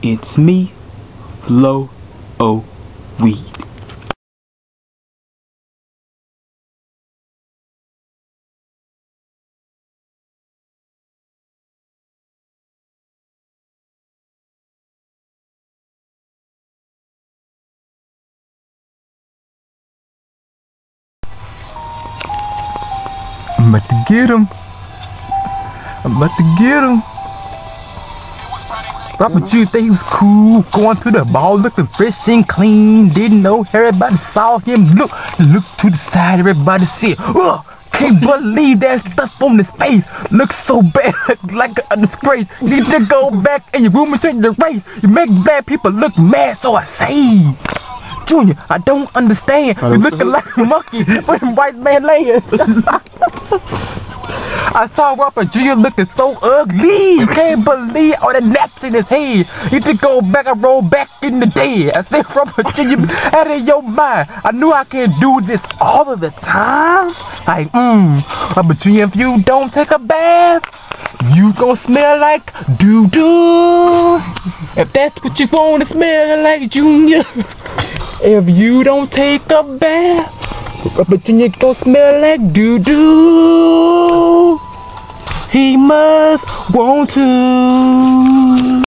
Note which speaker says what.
Speaker 1: It's me, Flo O Weed.
Speaker 2: I'm about to get him. I'm about to get him. But you think he was cool, going to the ball, looking fresh and clean. Didn't know everybody saw him. Look to the side, everybody see it. Ugh, can't believe that stuff on his face. Looks so bad, like a disgrace. Need to go back in your room and change the race. You make bad people look mad, so I say. Junior, I don't understand. You looking like a monkey with a white man laying. I saw Robert Jr. looking so ugly. Can't believe all the naps in his head. Need to go back and roll back in the day. I said, Robert Jr., out of your mind. I knew I can't do this all of the time. Like, Robert Jr., if you don't take a bath, you gon' smell like doo-doo. If that's what you want to smell like, Junior. If you don't take a bath, Robert Jr. gon' smell like doo-doo. He must want to.